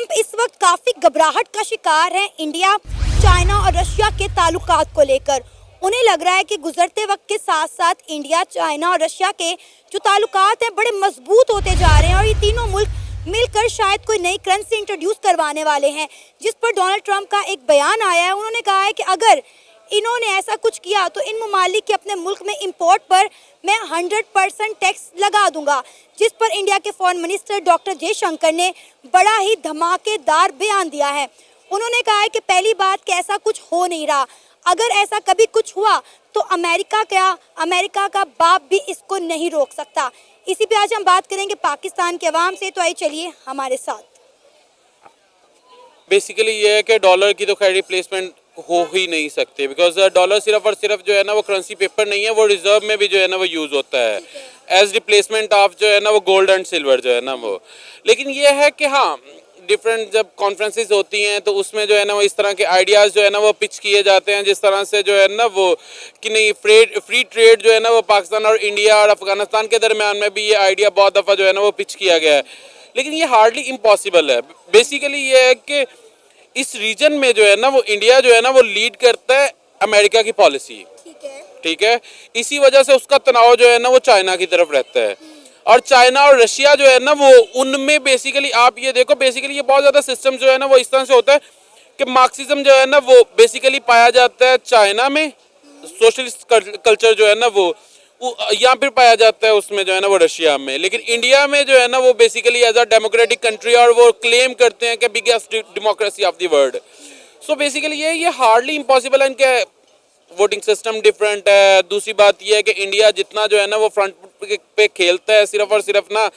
Trump इस वक्त काफी घबराहट का शिकार है इंडिया, चाइना और रशिया के ताल्लुकात को लेकर। उन्हें लग रहा है कि गुजरते वक्त के साथ साथ इंडिया, चाइना और रशिया के जो ताल्लुकात हैं बड़े मजबूत होते जा रहे हैं और ये तीनों मुल्क मिलकर शायद कोई नई करेंसी इंट्रोड्यूस करवाने वाले हैं, जिस पर डोनाल्ड ट्रंप का एक बयान आया है। उन्होंने कहा है कि अगर इन्होंने ऐसा कुछ किया तो इन ममालिक के अपने मुल्क में इंपोर्ट पर मैं 100% टैक्स लगा दूंगा, जिस पर इंडिया के फॉरेन मिनिस्टर डॉक्टर जयशंकर ने बड़ा ही धमाकेदार बयान दिया है। उन्होंने कहा है कि पहली बात कि ऐसा कुछ हो नहीं रहा, अगर ऐसा कभी कुछ हुआ तो अमेरिका का बाप भी इसको नहीं रोक सकता। इसी पे आज हम बात करेंगे पाकिस्तान के अवाम से, तो आइए चलिए हमारे साथ। बेसिकली ये है कि डॉलर की तो खैर रिप्लेसमेंट हो ही नहीं सकती, बिकॉज डॉलर सिर्फ और सिर्फ जो है ना वो करेंसी पेपर नहीं है, वो रिजर्व में भी जो है ना वो यूज़ होता है एज रिप्लेसमेंट ऑफ जो है ना वो गोल्ड एंड सिल्वर जो है ना वो। लेकिन ये है कि हाँ, डिफरेंट जब कॉन्फ्रेंसेस होती हैं तो उसमें जो है ना वो इस तरह के आइडियाज़ जो है ना वो पिच किए जाते हैं, जिस तरह से जो है ना वो कि नहीं फ्री ट्रेड जो है ना वो पाकिस्तान और इंडिया और अफगानिस्तान के दरमियान में भी ये आइडिया बहुत दफ़ा जो है ना वो पिच किया गया है, लेकिन ये हार्डली इम्पॉसिबल है। बेसिकली ये है कि इस रीजन में जो है ना वो इंडिया जो है ना वो लीड करता है अमेरिका की पॉलिसी, ठीक है। इसी वजह से उसका तनाव जो है ना वो चाइना की तरफ रहता है, और चाइना और रशिया जो है ना वो उनमें बेसिकली आप ये देखो, बेसिकली ये बहुत ज़्यादा सिस्टम जो है ना वो इस तरह से होता है कि मार्क्सिज्म जो है ना वो बेसिकली पाया जाता है चाइना में, सोशलिस्ट कल्चर जो है ना वो यहाँ फिर पाया जाता है उसमें जो है ना वो रशिया में, लेकिन इंडिया में जो है ना वो basically as a democratic country, और वो क्लेम करते हैं कि biggest democracy of the world. So basically ये हार्डली इम्पॉसिबल है, इनके वोटिंग सिस्टम डिफरेंट है। दूसरी बात ये है कि इंडिया जितना जो है ना वो फ्रंट पे खेलता है सिर्फ और सिर्फ ना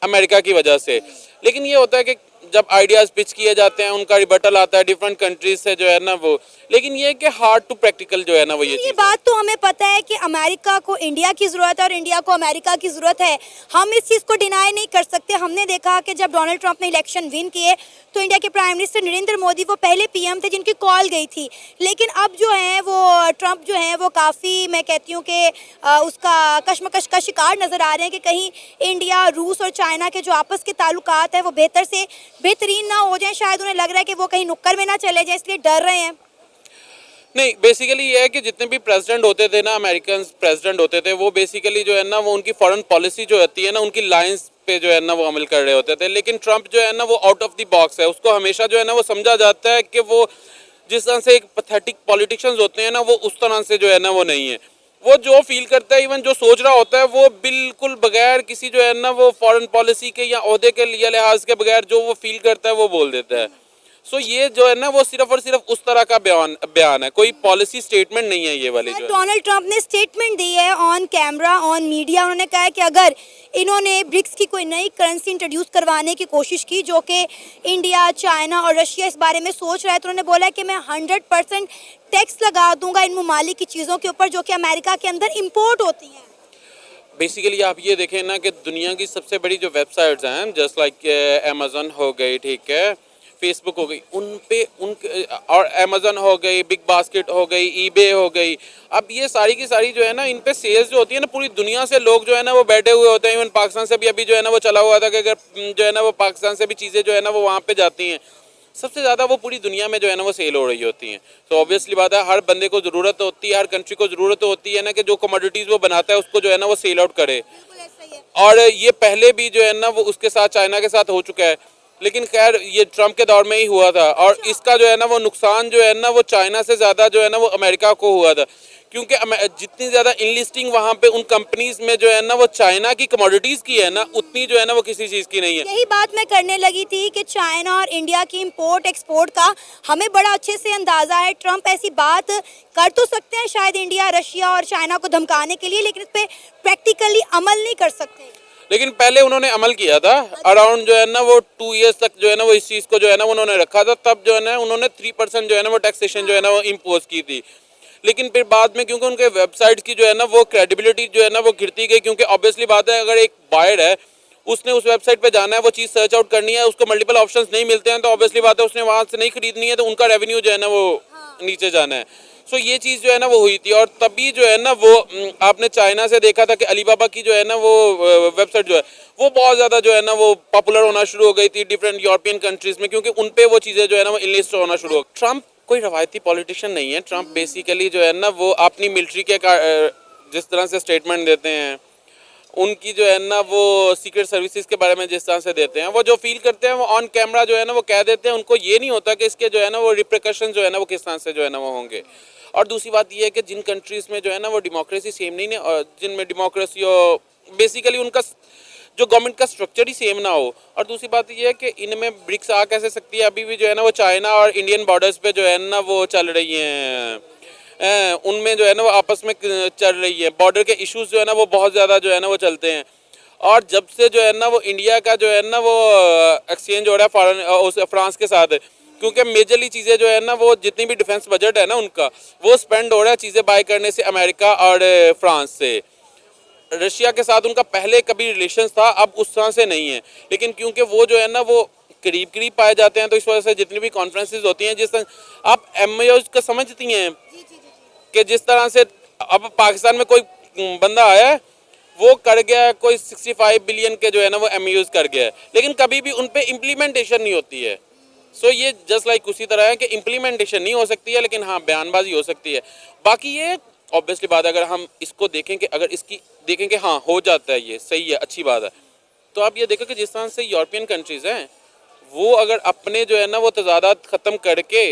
अमेरिका की वजह से, लेकिन ये होता है कि जब आइडियाज़ पिच किए जाते हैं उनका रिबटल आता है डिफरेंट कंट्रीज से जो है ना वो, लेकिन ये कि हार्ड टू प्रैक्टिकल जो है ना वो ये बात तो हमें पता है कि अमेरिका को इंडिया की ज़रूरत है और इंडिया को अमेरिका की ज़रूरत है, हम इस चीज़ को डिनाई नहीं कर सकते। हमने देखा कि जब डोनाल्ड ट्रंप ने इलेक्शन विन किए तो इंडिया के प्राइम मिनिस्टर नरेंद्र मोदी वो पहले पीएम थे जिनकी कॉल गई थी, लेकिन अब जो है वो ट्रंप जो है वो काफ़ी, मैं कहती हूँ कि उसका कशमकश का शिकार नज़र आ रहे हैं कि कहीं इंडिया, रूस और चाइना के जो आपस के ताल्लुकात है वो बेहतरीन ना हो जाए। शायद उन्हें लग रहा है कि वो कहीं नुक्कड़ में ना चले जाए, इसलिए डर रहे हैं। नहीं, बेसिकली ये है कि जितने भी प्रेसिडेंट होते थे ना, अमेरिकन प्रेसिडेंट होते थे, वो बेसिकली जो है ना वो उनकी फॉरेन पॉलिसी जो होती है ना उनकी लाइंस पे जो है ना वो अमल कर रहे होते थे। लेकिन ट्रंप जो है ना वो आउट ऑफ द बॉक्स है, उसको हमेशा जो है ना वो समझा जाता है कि वो जिस तरह से एक पैथेटिक पॉलिटिशियंस होते हैं ना वो उस तरह से जो है ना वो नहीं है। वो जो फील करता है, इवन जो सोच रहा होता है, वो बिल्कुल बगैर किसी जो है ना वो फॉरेन पॉलिसी के या ओहदे के लिए लिहाज के बगैर जो वो फील करता है वो बोल देता है। सो ये जो है ना वो सिर्फ और सिर्फ उस तरह का बयान है, कोई पॉलिसी स्टेटमेंट नहीं है ये वाली। जो डोनाल्ड ट्रंप ने स्टेटमेंट दी है ऑन कैमरा, ऑन मीडिया। उन्होंने कहा है कि अगर इन्होंने ब्रिक्स की कोई नई करेंसी इंट्रोड्यूस करवाने की कोशिश की, जो कि इंडिया, चाइना और रशिया इस बारे में सोच रहा है, तो उन्होंने बोला है कि मैं 100% टैक्स लगा दूंगा इन ममालिक की चीज़ों के ऊपर जो कि अमेरिका के अंदर इम्पोर्ट होती हैं। बेसिकली आप ये देखें ना कि दुनिया की सबसे बड़ी जो वेबसाइट्स हैं, जस्ट लाइक अमेजन हो गई, ठीक है, फेसबुक हो गई, और अमेजन हो गई, बिग बास्केट हो गई, ईबे हो गई, अब ये सारी की सारी जो है ना इन पे सेल्स जो होती है ना पूरी दुनिया से लोग जो है ना वो बैठे हुए होते हैं। इवन पाकिस्तान से भी अभी जो है ना वो चला हुआ था कि अगर जो है ना वो पाकिस्तान से भी चीज़ें जो है ना वो वहाँ पे जाती हैं, सबसे ज़्यादा वो पूरी दुनिया में जो है ना वो सेल हो रही होती हैं। तो ऑब्वियसली बात है, हर बंदे को ज़रूरत होती है, हर कंट्री को ज़रूरत होती है ना कि जो कमोडिटीज़ वो बनाता है उसको जो है ना वो सेल आउट करे, और ये पहले भी जो है ना वो उसके साथ चाइना के साथ हो चुका है, लेकिन खैर ये ट्रंप के दौर में ही हुआ था, और इसका जो है ना वो नुकसान जो है ना वो चाइना से ज़्यादा जो है ना वो अमेरिका को हुआ था, क्योंकि जितनी ज़्यादा इनलिस्टिंग वहाँ पे उन कंपनीज में जो है ना वो चाइना की कमोडिटीज़ की है ना, उतनी जो है ना वो किसी चीज़ की नहीं है। यही बात मैं करने लगी थी कि चाइना और इंडिया की इंपोर्ट एक्सपोर्ट का हमें बड़ा अच्छे से अंदाज़ा है। ट्रंप ऐसी बात कर तो सकते हैं शायद इंडिया, रशिया और चाइना को धमकाने के लिए, लेकिन इस पर प्रैक्टिकली अमल नहीं कर सकते। लेकिन पहले उन्होंने अमल किया था, अराउंड जो है ना वो 2 ईयर्स तक जो है ना वो इस चीज़ को जो है ना उन्होंने रखा था। तब जो है ना उन्होंने 3% जो है ना वो टैक्सेशन जो है ना वो इम्पोज की थी, लेकिन फिर बाद में क्योंकि उनके वेबसाइट्स की जो है ना वो क्रेडिबिलिटी जो है ना वो गिरती गई, क्योंकि ऑब्वियसली बात है अगर एक बायर है उसने उस वेबसाइट पे जाना है, वो चीज़ सर्च आउट करनी है, उसको मल्टीपल ऑप्शंस नहीं मिलते हैं, तो ऑब्वियसली बात है उसने वहाँ से नहीं खरीदनी है, तो उनका रेवेन्यू जो है ना वो नीचे जाना है। सो ये चीज़ जो है ना वो हुई थी, और तभी जो है ना वो आपने चाइना से देखा था कि अलीबाबा की जो है ना वो वेबसाइट जो है वो बहुत ज़्यादा जो है ना वो पॉपुलर होना शुरू हो गई थी डिफरेंट यूरोपियन कंट्रीज़ में, क्योंकि उन पे वो चीज़ें जो है ना वो इनलिस्ट होना शुरू हो। ट्रम्प कोई रवायती पॉलिटिशियन नहीं है। ट्रम्प बेसिकली जो है ना वो अपनी मिलिट्री के जिस तरह से स्टेटमेंट देते हैं, उनकी जो है ना वो सीक्रेट सर्विसेज के बारे में जिस तरह से देते हैं, वो जो फील करते हैं वो ऑन कैमरा जो है ना वो कह देते हैं। उनको ये नहीं होता कि इसके जो है ना वो रिप्रिकॉशन जो है ना वो किस तरह से जो है ना वो होंगे। और दूसरी बात ये है कि जिन कंट्रीज़ में जो है ना वो डेमोक्रेसी सेम नहीं है, और जिनमें डेमोक्रेसी हो बेसिकली उनका जो गवर्नमेंट का स्ट्रक्चर ही सेम ना हो। और दूसरी बात ये है कि इनमें ब्रिक्स आ कैसे सकती है, अभी भी जो है ना वो चाइना और इंडियन बॉर्डर्स पे जो है ना वो चल रही हैं, उनमें जो है ना वो आपस में चल रही है। बॉर्डर के इश्यूज जो है ना वो बहुत ज़्यादा जो है ना वो चलते हैं। और जब से जो है ना वो इंडिया का जो है ना वो एक्सचेंज हो रहा है फॉरेन फ्रांस के साथ, क्योंकि मेजरली चीज़ें जो है ना वो जितनी भी डिफेंस बजट है ना उनका वो स्पेंड हो रहा है चीज़ें बाय करने से अमेरिका और फ्रांस से। रशिया के साथ उनका पहले कभी रिलेशन था, अब उस तरह से नहीं है, लेकिन क्योंकि वो जो है ना वो करीब करीब पाए जाते हैं, तो इस वजह से जितनी भी कॉन्फ्रेंसेस होती हैं, जिस तरह आप MOUs का समझती हैं कि जिस तरह से अब पाकिस्तान में कोई बंदा आया है वो कर गया है, कोई 65 बिलियन के जो है ना वो MOUs कर गया है, लेकिन कभी भी उन पे इम्प्लीमेंटेशन नहीं होती है। सो ये जस्ट लाइक उसी तरह है कि इम्प्लीमेंटेशन नहीं हो सकती है, लेकिन हाँ बयानबाजी हो सकती है। बाकी ये ऑब्वियसली बात है, अगर हम इसको देखें कि अगर इसकी देखें कि हाँ हो जाता है, ये सही है, अच्छी बात है, तो आप ये देखो कि जिस तरह से यूरोपियन कंट्रीज़ हैं वो अगर अपने जो है ना वो तजादात ख़त्म करके,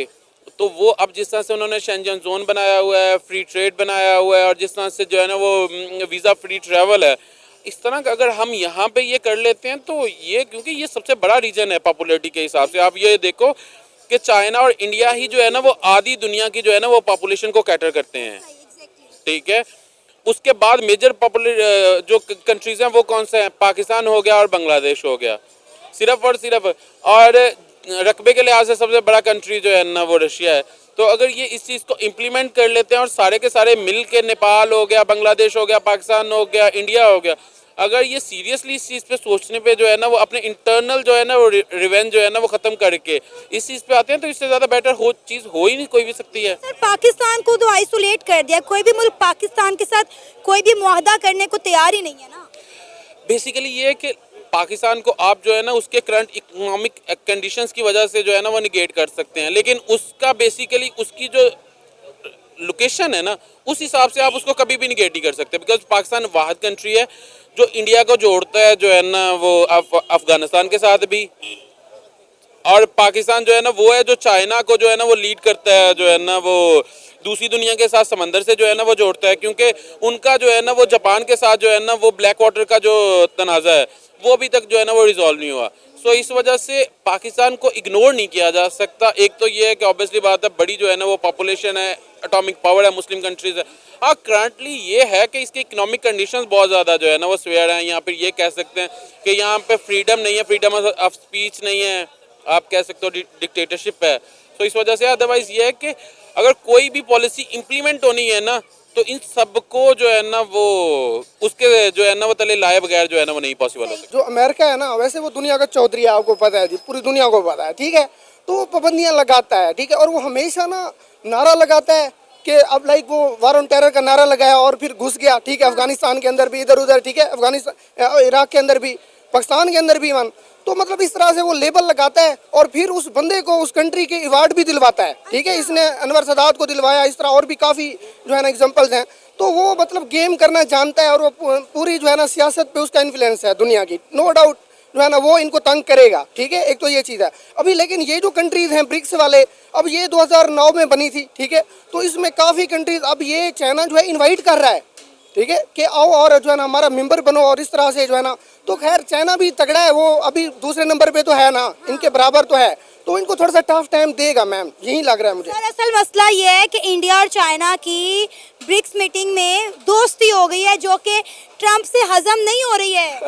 तो वो अब जिस तरह से उन्होंने शेंजन जोन बनाया हुआ है, फ्री ट्रेड बनाया हुआ है, और जिस तरह से जो है ना वो वीज़ा फ्री ट्रैवल है, इस तरह का अगर हम यहाँ पे ये कर लेते हैं तो ये, क्योंकि ये सबसे बड़ा रीजन है पॉपुलैरिटी के हिसाब से। आप ये देखो कि चाइना और इंडिया ही जो है ना वो आधी दुनिया की जो है ना वो पॉपुलेशन को कैटर करते हैं, ठीक है। उसके बाद मेजर पॉपुलर जो कंट्रीज़ हैं वो कौन से हैं, पाकिस्तान हो गया और बांग्लादेश हो गया, सिर्फ और सिर्फ। और रकबे के लिहाज से सबसे बड़ा कंट्री जो है ना वो रशिया है। तो अगर ये इस चीज़ को इम्प्लीमेंट कर लेते हैं और सारे के सारे मिल के, नेपाल हो गया, बांग्लादेश हो गया, पाकिस्तान हो गया, इंडिया हो गया, अगर ये सीरियसली इस चीज़ पे सोचने पे जो है ना वो अपने इंटरनल जो है ना वो रिवेंज जो है ना वो ख़त्म करके इस चीज़ पे आते हैं, तो इससे ज़्यादा बेटर चीज़ हो ही नहीं कोई भी सकती है। सर पाकिस्तान को तो आइसोलेट कर दिया, कोई भी मुल्क पाकिस्तान के साथ कोई भी मुआहदा करने को तैयार ही नहीं है ना। बेसिकली ये है कि पाकिस्तान को आप जो है ना उसके करंट इकोनॉमिक कंडीशंस की वजह से जो है ना वो निगेट कर सकते हैं, लेकिन उसका बेसिकली उसकी जो लोकेशन है ना उस हिसाब से आप उसको कभी भी निगेट नहीं कर सकते, बिकॉज पाकिस्तान वाहिद कंट्री है जो इंडिया को जोड़ता है जो है ना वो अफगानिस्तान के साथ भी, और पाकिस्तान जो है ना वो है जो चाइना को जो है ना वो लीड करता है, जो है ना वो दूसरी दुनिया के साथ समंदर से जो है ना वो जोड़ता है, क्योंकि उनका जो है ना वो जापान के साथ जो है ना वो ब्लैक वाटर का जो तनाज़ा है वो अभी तक जो है ना वो रिजॉल्व नहीं हुआ। सो इस वजह से पाकिस्तान को इग्नोर नहीं किया जा सकता। एक तो ये है कि ऑब्वियसली बात है, बड़ी जो है ना वो पॉपुलेशन है, एटॉमिक पावर है, मुस्लिम कंट्रीज़ है। हाँ करंटली ये है कि इसकी इकोनॉमिक कंडीशंस बहुत ज़्यादा जो है ना वो स्वेयर हैं, या फिर ये कह सकते हैं कि यहाँ पे फ्रीडम नहीं है, फ्रीडम ऑफ स्पीच नहीं है, आप कह सकते हो डिक्टेटरशिप है। तो इस वजह से अदरवाइज़ ये है कि अगर कोई भी पॉलिसी इम्प्लीमेंट होनी है ना तो इन सबको जो है ना वो उसके जो है ना वो तले लाए बगैर जो है ना वो नहीं पॉसिबल हो सकता। जो अमेरिका है ना वैसे वो दुनिया का चौधरी है, आपको पता है जी, पूरी दुनिया को पता है, ठीक है। तो वो पाबंदियां लगाता है, ठीक है, और वो हमेशा ना नारा लगाता है कि अब लाइक वो वार ऑन टेरर का नारा लगाया और फिर घुस गया, ठीक है, अफगानिस्तान के अंदर भी, इधर उधर, ठीक है, अफगानिस्तान इराक के अंदर भी, पाकिस्तान के अंदर भी मन। तो मतलब इस तरह से वो लेबल लगाता है और फिर उस बंदे को उस कंट्री के अवार्ड भी दिलवाता है, ठीक है। इसने अनवर सदात को दिलवाया, इस तरह और भी काफ़ी जो है ना एग्जांपल्स हैं। तो वो मतलब गेम करना जानता है और वो पूरी जो है ना सियासत पे उसका इन्फ्लुएंस है दुनिया की, नो डाउट जो है ना वो इनको तंग करेगा, ठीक है। एक तो ये चीज़ है अभी, लेकिन ये जो कंट्रीज़ हैं ब्रिक्स वाले, अब ये 2009 में बनी थी, ठीक है। तो इसमें काफ़ी कंट्रीज़, अब ये चाइना जो है इन्वाइट कर रहा है, ठीक है, कि आओ और जो है ना हमारा मेंबर बनो, और इस तरह से जो है ना। तो खैर चाइना भी तगड़ा है, वो अभी दूसरे नंबर पे तो है ना, इनके बराबर तो है, तो इनको थोड़ा सा टफ टाइम देगा मैम, यही लग रहा है मुझे। सर असल मसला ये है कि इंडिया और चाइना की ब्रिक्स मीटिंग में दोस्ती हो गई है जो कि ट्रम्प से हजम नहीं हो रही है।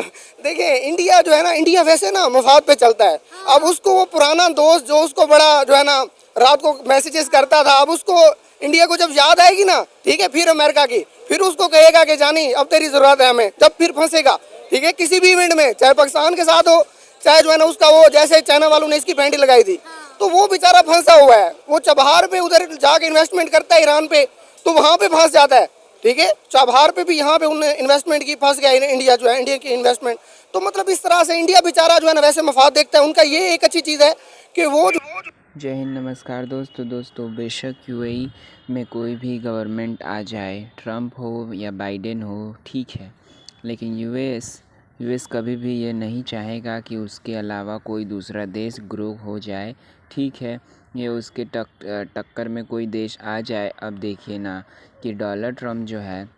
देखिए इंडिया जो है ना, इंडिया वैसे ना मफाद पे चलता है। अब उसको वो पुराना दोस्त जो उसको बड़ा जो है ना रात को मैसेजेस करता था, अब उसको इंडिया को जब याद आएगी ना, ठीक है, फिर अमेरिका की, फिर उसको कहेगा कि जानी अब तेरी ज़रूरत है हमें, जब फिर फंसेगा, ठीक है, किसी भी इवेंट में, चाहे पाकिस्तान के साथ हो, चाहे जो है ना उसका वो, जैसे चाइना वालों ने इसकी पैंटी लगाई थी, तो वो बेचारा फंसा हुआ है, वो चबहार पे उधर जाके इन्वेस्टमेंट करता है ईरान पे, तो वहाँ पे फंस जाता है, ठीक है। चबहार पे भी यहाँ पे उन्होंने इन्वेस्टमेंट की, फंस गया इंडिया जो है, इंडिया की इन्वेस्टमेंट। तो मतलब इस तरह से इंडिया बेचारा जो है ना वैसे मफाद देखता है। उनका ये एक अच्छी चीज़ है कि वो जय हिंद, नमस्कार दोस्तों बेशक यूएई में कोई भी गवर्नमेंट आ जाए, ट्रम्प हो या बाइडेन हो, ठीक है, लेकिन यूएस कभी भी ये नहीं चाहेगा कि उसके अलावा कोई दूसरा देश ग्रो हो जाए, ठीक है। ये उसके टक्कर में कोई देश आ जाए। अब देखिए ना कि डॉलर ट्रम्प जो है,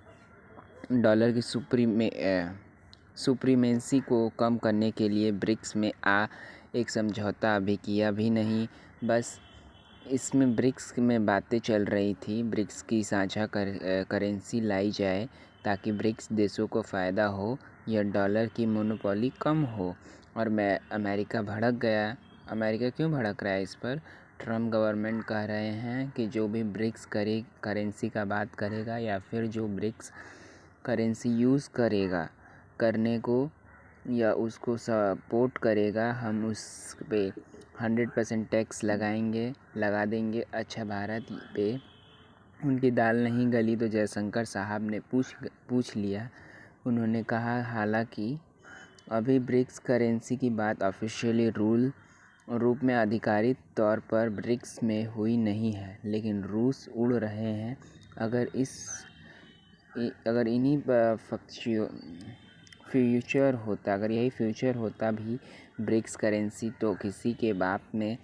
डॉलर की सुप्रीमेंसी को कम करने के लिए ब्रिक्स में एक समझौता अभी किया भी नहीं, बस इसमें ब्रिक्स में बातें चल रही थी। ब्रिक्स की साझा करेंसी लाई जाए ताकि ब्रिक्स देशों को फ़ायदा हो या डॉलर की मोनोपोली कम हो। और अमेरिका भड़क गया। अमेरिका क्यों भड़क रहा है इस पर? ट्रम्प गवर्नमेंट कह रहे हैं कि जो भी ब्रिक्स करेंसी का बात करेगा या फिर जो ब्रिक्स करेंसी यूज़ करेगा करने को या उसको सपोर्ट करेगा, हम उस पे 100% टैक्स लगा देंगे। अच्छा, भारत पे उनकी दाल नहीं गली तो जयशंकर साहब ने पूछ लिया। उन्होंने कहा, हालांकि अभी ब्रिक्स करेंसी की बात ऑफिशियली रूप में आधिकारिक तौर पर ब्रिक्स में हुई नहीं है, लेकिन रूस उड़ रहे हैं। अगर इन्हीं अगर यही फ्यूचर होता भी ब्रिक्स करेंसी, तो किसी के बाप में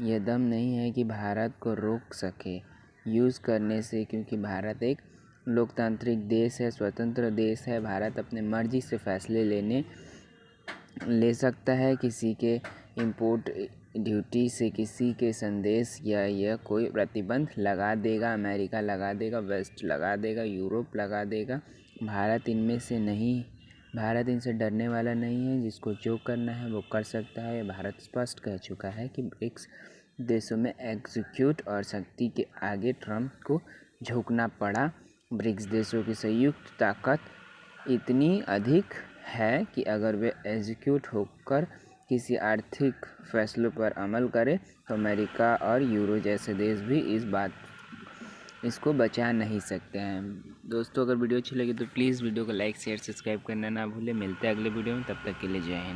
यह दम नहीं है कि भारत को रोक सके यूज़ करने से, क्योंकि भारत एक लोकतांत्रिक देश है, स्वतंत्र देश है। भारत अपने मर्जी से फैसले ले सकता है। किसी के इंपोर्ट ड्यूटी से किसी के संदेश या यह कोई प्रतिबंध लगा देगा। अमेरिका लगा देगा, वेस्ट लगा देगा, यूरोप लगा देगा। भारत इनसे डरने वाला नहीं है। जिसको जो करना है वो कर सकता है। भारत स्पष्ट कह चुका है कि ब्रिक्स देशों में एग्जीक्यूट और शक्ति के आगे ट्रम्प को झुकना पड़ा। ब्रिक्स देशों की संयुक्त ताकत इतनी अधिक है कि अगर वे एग्जीक्यूट होकर किसी आर्थिक फैसलों पर अमल करें तो अमेरिका और यूरो जैसे देश भी इसको बचा नहीं सकते हैं। दोस्तों, अगर वीडियो अच्छी लगी तो प्लीज़ वीडियो को लाइक शेयर सब्सक्राइब करना ना भूलें। मिलते हैं अगले वीडियो में, तब तक के लिए जय हिंद।